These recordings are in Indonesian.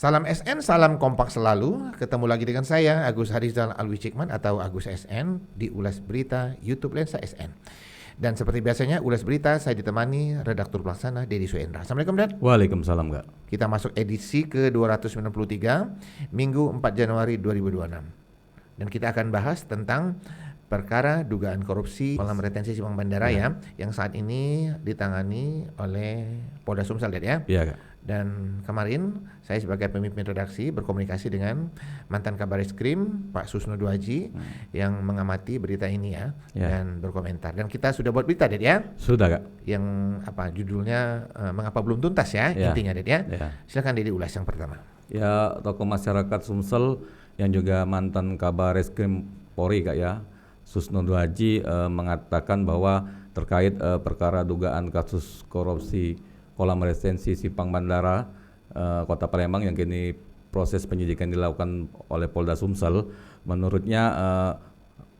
Salam SN, salam kompak selalu. Ketemu lagi dengan saya, Agus Harizal Alwi Cikman atau Agus SN di Ulas Berita YouTube Lensa SN. Dan seperti biasanya, Ulas Berita saya ditemani redaktur pelaksana Dedi Suendra. Assalamualaikum, Dad. Waalaikumsalam, Kak. Kita masuk edisi ke-293, Minggu 4 Januari 2026. Dan kita akan bahas tentang perkara dugaan korupsi kolam retensi Simpang Bandara ya, yang saat ini ditangani oleh Polda Sumsel, Dad, ya. Iya, Kak. Dan kemarin saya sebagai pemimpin redaksi berkomunikasi dengan mantan Kabareskrim Pak Susno Duaji yang mengamati berita ini ya, dan berkomentar. Dan kita sudah buat berita, Ded, ya. Sudah, Kak. Yang judulnya mengapa belum tuntas ya, intinya, Ded, ya. Silakan Dedi ulas yang pertama. Ya, tokoh masyarakat Sumsel yang juga mantan Kabareskrim Polri, Kak, ya, Susno Duaji mengatakan bahwa terkait perkara dugaan kasus korupsi kolam retensi Simpang Bandara Kota Palembang yang kini proses penyidikan dilakukan oleh Polda Sumsel, menurutnya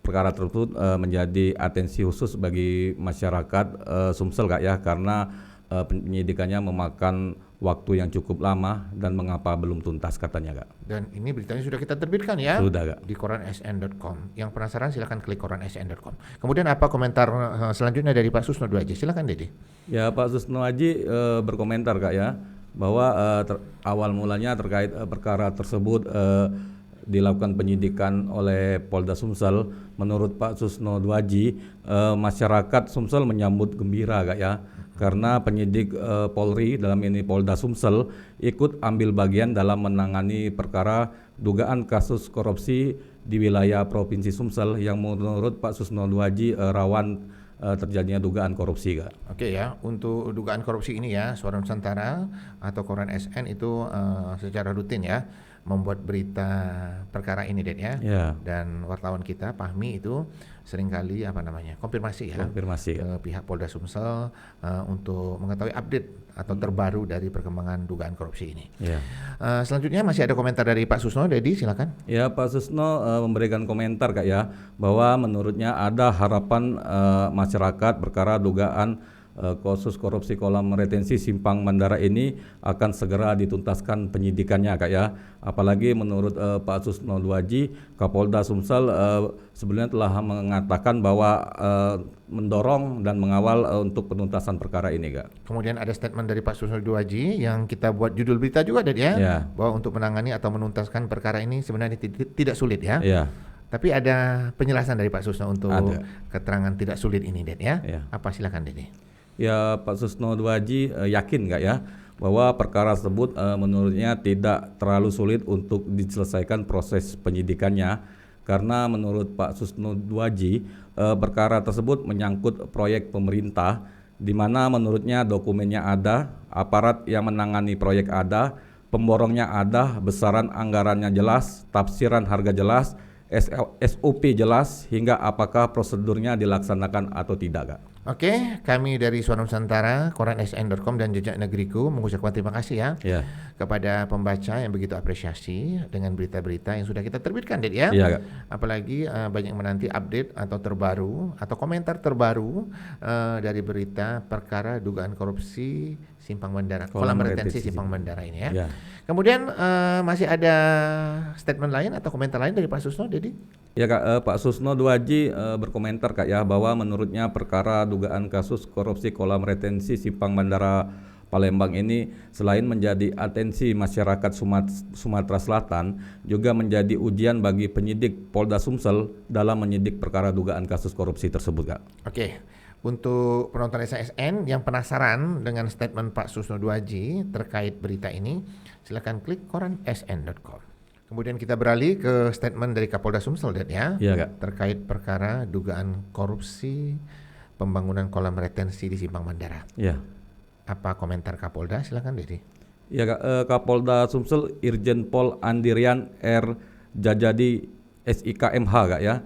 perkara tersebut menjadi atensi khusus bagi masyarakat Sumsel, Kak, ya, karena penyidikannya memakan waktu yang cukup lama dan mengapa belum tuntas, katanya, Kak. Dan ini beritanya sudah kita terbitkan ya. Sudah, Kak. Di koransn.com. Yang penasaran silakan klik koransn.com. Kemudian apa komentar selanjutnya dari Pak Susno Duaji? Silakan, Dedi. Ya, Pak Susno Duaji berkomentar, Kak, ya, bahwa awal mulanya terkait perkara tersebut dilakukan penyidikan oleh Polda Sumsel. Menurut Pak Susno Duaji, masyarakat Sumsel menyambut gembira, Kak, ya, karena penyidik Polri dalam ini Polda Sumsel ikut ambil bagian dalam menangani perkara dugaan kasus korupsi di wilayah Provinsi Sumsel yang menurut Pak Susno Duaji rawan terjadinya dugaan korupsi, Kak. Oke ya, untuk dugaan korupsi ini ya, Suara Nusantara atau Koran SN itu secara rutin ya membuat berita perkara ini, Ded, ya. Dan wartawan kita Fahmi itu seringkali konfirmasi ya ke pihak Polda Sumsel untuk mengetahui update atau terbaru dari perkembangan dugaan korupsi ini. Selanjutnya masih ada komentar dari Pak Susno, Dedi, silakan. Ya, Pak Susno memberikan komentar, Kak, ya, bahwa menurutnya ada harapan masyarakat perkara dugaan kasus korupsi kolam retensi Simpang Bandara ini akan segera dituntaskan penyidikannya, Kak, ya. Apalagi menurut Pak Susno Duaji, Kapolda Sumsel sebelumnya telah mengatakan bahwa mendorong dan mengawal untuk penuntasan perkara ini, Kak. Kemudian ada statement dari Pak Susno Duaji yang kita buat judul berita juga, Ded, ya, bahwa untuk menangani atau menuntaskan perkara ini sebenarnya tidak sulit ya. Tapi ada penjelasan dari Pak Susno untuk keterangan tidak sulit ini, Ded, ya. Apa, silakan, Dedi. Ya, Pak Susno Duaji yakin, Kak, ya, bahwa perkara tersebut menurutnya tidak terlalu sulit untuk diselesaikan proses penyidikannya, karena menurut Pak Susno Duaji perkara tersebut menyangkut proyek pemerintah di mana menurutnya dokumennya ada, aparat yang menangani proyek ada, pemborongnya ada, besaran anggarannya jelas, tafsiran harga jelas, SOP jelas, hingga apakah prosedurnya dilaksanakan atau tidak, Kak. Oke, kami dari Suara Nusantara, koransn.com dan Jejak Negeriku mengucapkan terima kasih ya kepada pembaca yang begitu apresiasi dengan berita-berita yang sudah kita terbitkan, Ded, ya. Apalagi banyak menanti update atau terbaru atau komentar terbaru dari berita perkara dugaan korupsi Simpang Bandara, kolam retensi Simpang Bandara ini ya. Kemudian masih ada statement lain atau komentar lain dari Pak Susno, Dedi? Ya, Kak, Pak Susno Duaji berkomentar, Kak, ya, bahwa menurutnya perkara dugaan kasus korupsi kolam retensi Simpang Bandara Palembang ini selain menjadi atensi masyarakat Sumatera Selatan, juga menjadi ujian bagi penyidik Polda Sumsel dalam menyidik perkara dugaan kasus korupsi tersebut, Kak. Oke. Untuk penonton SN yang penasaran dengan statement Pak Susno Duaji terkait berita ini, silakan klik koransn.com. Kemudian kita beralih ke statement dari Kapolda Sumsel, Ded, ya, terkait perkara dugaan korupsi pembangunan kolam retensi di Simpang Bandara. Apa komentar Kapolda? Silakan, Dedi. Ya, Kak, Kapolda Sumsel Irjen Pol Andirian R. Jajadi SIKMH, Kak, ya,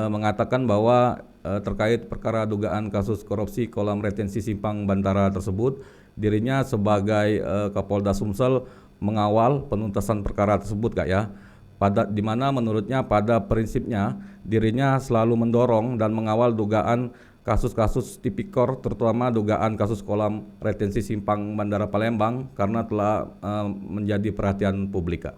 mengatakan bahwa terkait perkara dugaan kasus korupsi kolam retensi Simpang Bandara tersebut, dirinya sebagai Kapolda Sumsel mengawal penuntasan perkara tersebut, Kak, ya. Di mana menurutnya pada prinsipnya dirinya selalu mendorong dan mengawal dugaan kasus-kasus tipikor, terutama dugaan kasus kolam retensi Simpang Bandara Palembang karena telah menjadi perhatian publik, Kak.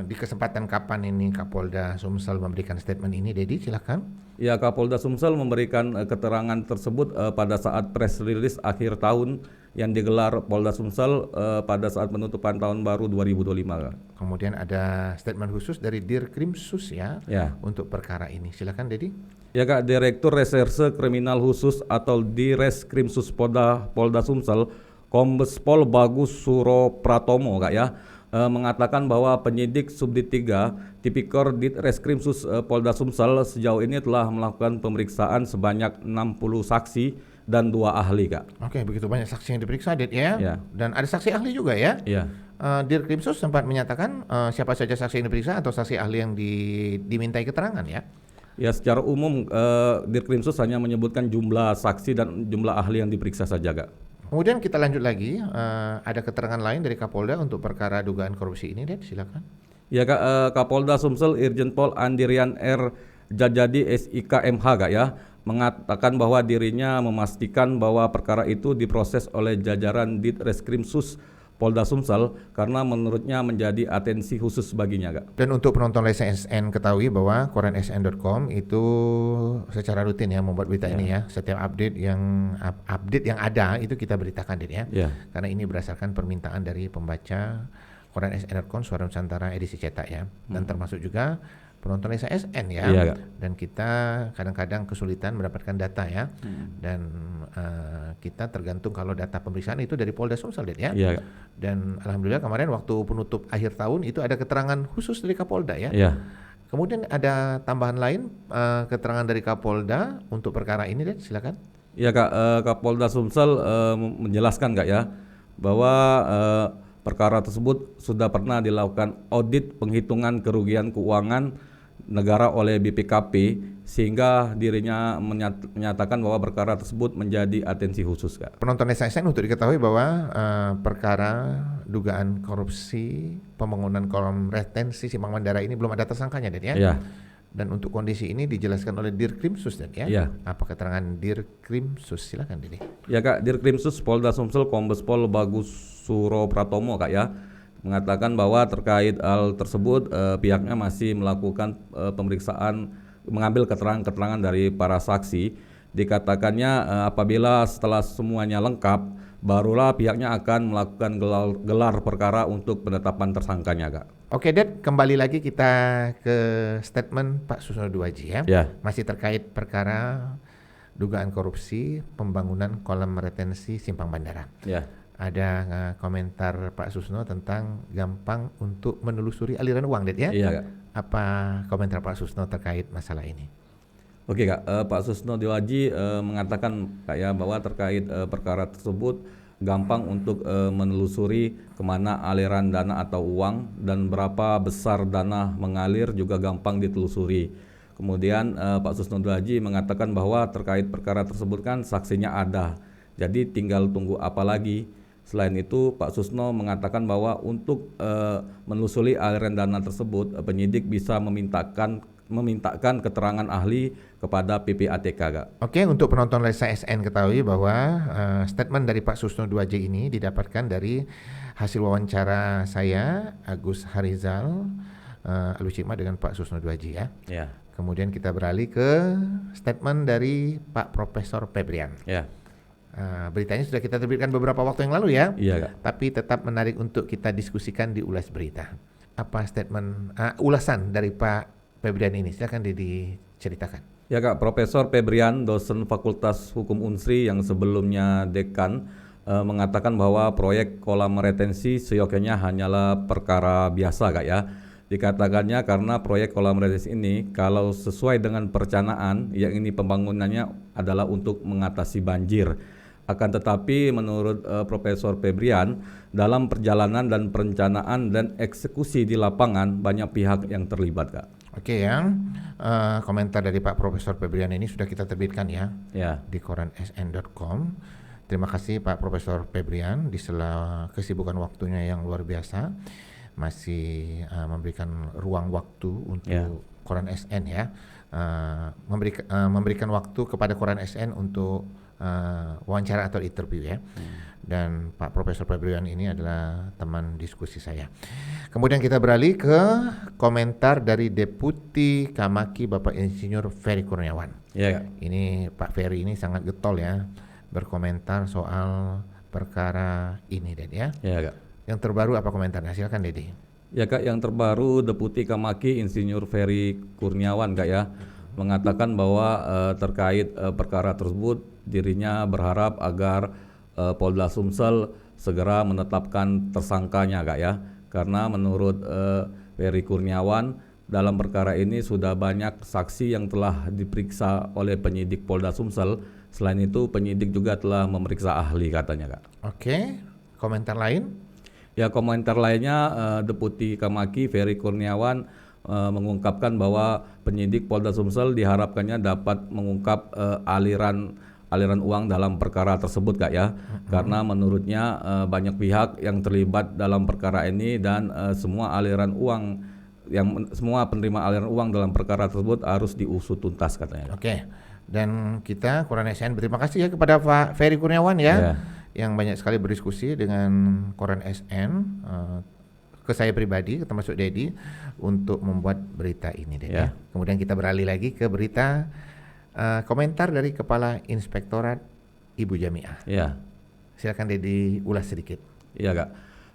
Di kesempatan kapan ini Kapolda Sumsel memberikan statement ini, Dedi? Silakan. Ya, Kapolda Sumsel memberikan keterangan tersebut pada saat press release akhir tahun yang digelar Polda Sumsel pada saat penutupan tahun baru 2025. Kak. Kemudian ada statement khusus dari Dirkrimsus ya untuk perkara ini. Silakan, Dedi. Ya, Kak, Direktur Reserse Kriminal Khusus atau Direskrimsus Polda Sumsel, Kombes Pol Bagus Suropratomo, Kak ya, mengatakan bahwa penyidik Subdit 3 Tipikor Ditreskrimsus Polda Sumsel sejauh ini telah melakukan pemeriksaan sebanyak 60 saksi dan 2 ahli, Kak. Oke, begitu banyak saksi yang diperiksa, Dit ya. Dan ada saksi ahli juga ya. Dirkrimsus sempat menyatakan siapa saja saksi yang diperiksa atau saksi ahli yang dimintai keterangan ya. Ya, secara umum Dirkrimsus hanya menyebutkan jumlah saksi dan jumlah ahli yang diperiksa saja, Kak. Kemudian kita lanjut lagi, ada keterangan lain dari Kapolda untuk perkara dugaan korupsi ini, Ded, silakan. Ya, Kak, Kapolda Sumsel Irjen Pol Andirian R. Jajadi SIK MH, Kak ya, mengatakan bahwa dirinya memastikan bahwa perkara itu diproses oleh jajaran Ditreskrimsus Polda Sumsel karena menurutnya menjadi atensi khusus baginya, Kak. Dan untuk penonton Lesa SN ketahui bahwa korensn.com itu secara rutin ya membuat berita ini ya. Setiap update yang ada itu kita beritakan, Dit ya. Karena ini berdasarkan permintaan dari pembaca korensn.com Suara Nusantara edisi cetak ya. Dan termasuk juga penonton Lesa SN ya. Dan kita kadang-kadang kesulitan mendapatkan data ya. Dan kita tergantung kalau data pemeriksaan itu dari Polda Sumsel, Dit ya. Dan alhamdulillah kemarin waktu penutup akhir tahun itu ada keterangan khusus dari Kapolda ya. Kemudian ada tambahan lain keterangan dari Kapolda untuk perkara ini, Dit, silakan. Iya, Kak, Kapolda Sumsel menjelaskan, Kak ya, bahwa perkara tersebut sudah pernah dilakukan audit penghitungan kerugian keuangan negara oleh BPKP sehingga dirinya menyatakan bahwa perkara tersebut menjadi atensi khusus, Kak. Penonton SN untuk diketahui bahwa perkara dugaan korupsi pembangunan kolam retensi Simpang Bandara ini belum ada tersangkanya, Ded ya. Dan untuk kondisi ini dijelaskan oleh Dirkrimsus, Ded ya. Apa keterangan Dirkrimsus? Silakan, Dede. Ya, Kak, Dirkrimsus Polda Sumsel Kombes Pol Bagus Suropratomo, Kak ya, mengatakan bahwa terkait hal tersebut pihaknya masih melakukan pemeriksaan, mengambil keterangan-keterangan dari para saksi. Dikatakannya apabila setelah semuanya lengkap, barulah pihaknya akan melakukan gelar perkara untuk penetapan tersangkanya, Kak. Oke, Ded, kembali lagi kita ke statement Pak Susno Duaji ya. Masih terkait perkara dugaan korupsi pembangunan kolam retensi Simpang Bandara. Ada komentar Pak Susno tentang gampang untuk menelusuri aliran uang, Ded ya. Kak. Apa komentar Pak Susno terkait masalah ini? Oke, Kak, Pak Susno Duaji mengatakan, Kak ya, bahwa terkait perkara tersebut gampang untuk menelusuri kemana aliran dana atau uang dan berapa besar dana mengalir juga gampang ditelusuri. Kemudian Pak Susno Duaji mengatakan bahwa terkait perkara tersebut kan saksinya ada, jadi tinggal tunggu apa lagi. Selain itu, Pak Susno mengatakan bahwa untuk menelusuri aliran dana tersebut, penyidik bisa memintakan keterangan ahli kepada PPATK, Kak. Oke, untuk penonton Lesa SN ketahui bahwa statement dari Pak Susno Duaji ini didapatkan dari hasil wawancara saya, Agus Harizal, Alucima dengan Pak Susno Duaji ya. Kemudian kita beralih ke statement dari Pak Profesor Febrian. Beritanya sudah kita terbitkan beberapa waktu yang lalu ya. Kak. Tapi tetap menarik untuk kita diskusikan di Ulas Berita. Apa statement ulasan dari Pak Febrian ini? Silakan diceritakan. Ya, Kak, Profesor Febrian, dosen Fakultas Hukum Unsri yang sebelumnya dekan, mengatakan bahwa proyek kolam retensi seyogyanya hanyalah perkara biasa, Kak ya. Dikatakannya karena proyek kolam retensi ini kalau sesuai dengan perencanaan, yang ini pembangunannya adalah untuk mengatasi banjir. Akan tetapi menurut Profesor Febrian, dalam perjalanan dan perencanaan dan eksekusi di lapangan banyak pihak yang terlibat, Kak. Oke ya, komentar dari Pak Profesor Febrian ini sudah kita terbitkan ya di korensn.com. Terima kasih Pak Profesor Febrian di sela kesibukan waktunya yang luar biasa masih memberikan ruang waktu untuk Koran SN ya. memberikan waktu kepada Koran SN untuk wawancara atau interview ya. Dan Pak Profesor Febrian ini adalah teman diskusi saya. Kemudian kita beralih ke komentar dari Deputi Kamaki Bapak Insinyur Ferry Kurniawan. Ya. Ini Pak Ferry ini sangat getol ya berkomentar soal perkara ini, Ded ya. Ya, Kak. Yang terbaru apa komentarnya? Silakan, Dedi. Ya, Kak, yang terbaru Deputi Kamaki Insinyur Ferry Kurniawan, Kak ya, mengatakan bahwa terkait perkara tersebut dirinya berharap agar Polda Sumsel segera menetapkan tersangkanya, Kak ya, karena menurut Ferry Kurniawan dalam perkara ini sudah banyak saksi yang telah diperiksa oleh penyidik Polda Sumsel. Selain itu penyidik juga telah memeriksa ahli, katanya, Kak. Oke, komentar lain? Ya, komentar lainnya Deputi Kamaki Ferry Kurniawan mengungkapkan bahwa penyidik Polda Sumsel diharapkannya dapat mengungkap aliran uang dalam perkara tersebut, Kak ya. Karena menurutnya banyak pihak yang terlibat dalam perkara ini dan semua penerima aliran uang dalam perkara tersebut harus diusut tuntas, katanya. Oke. Dan kita Koran SN berterima kasih ya kepada Pak Ferry Kurniawan ya. Yang banyak sekali berdiskusi dengan Koran SN, ke saya pribadi, termasuk Dedi, untuk membuat berita ini, Dedi. Ya. Kemudian kita beralih lagi ke berita komentar dari Kepala Inspektorat Ibu Jamiah. Ya. Silakan Dedi ulas sedikit. Iya, Kak.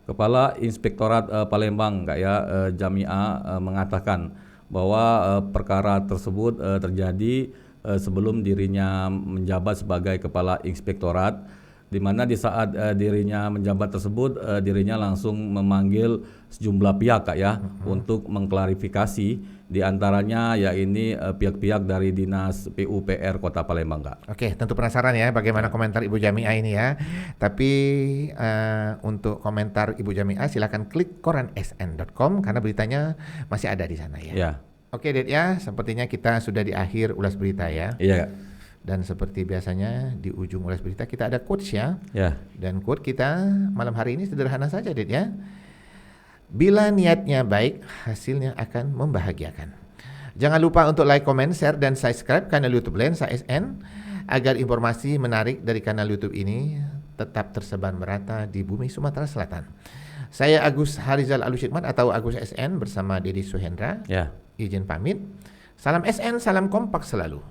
Kepala Inspektorat Palembang, Kak ya, Jamiah mengatakan bahwa perkara tersebut terjadi sebelum dirinya menjabat sebagai Kepala Inspektorat, di mana di saat dirinya menjabat tersebut dirinya langsung memanggil sejumlah pihak, Kak ya, untuk mengklarifikasi, di antaranya ya ini pihak-pihak dari Dinas PUPR Kota Palembang, Kak. Oke, tentu penasaran ya bagaimana komentar Ibu Jamiah ini ya. Tapi untuk komentar Ibu Jamiah silakan klik koransn.com karena beritanya masih ada di sana ya. Ya. Oke, Ded ya, sepertinya kita sudah di akhir ulas berita ya. Iya, Kak. Dan seperti biasanya di ujung ulas berita kita ada quotes ya. Ya. Dan quote kita malam hari ini sederhana saja, Ded ya. Bila niatnya baik, hasilnya akan membahagiakan. Jangan lupa untuk like, comment, share, dan subscribe kanal YouTube Lensa SN agar informasi menarik dari kanal YouTube ini tetap tersebar merata di bumi Sumatera Selatan. Saya Agus Harizal Alusyikmat atau Agus SN bersama Dedi Suhendra. Ya. Izin pamit. Salam SN, salam kompak selalu.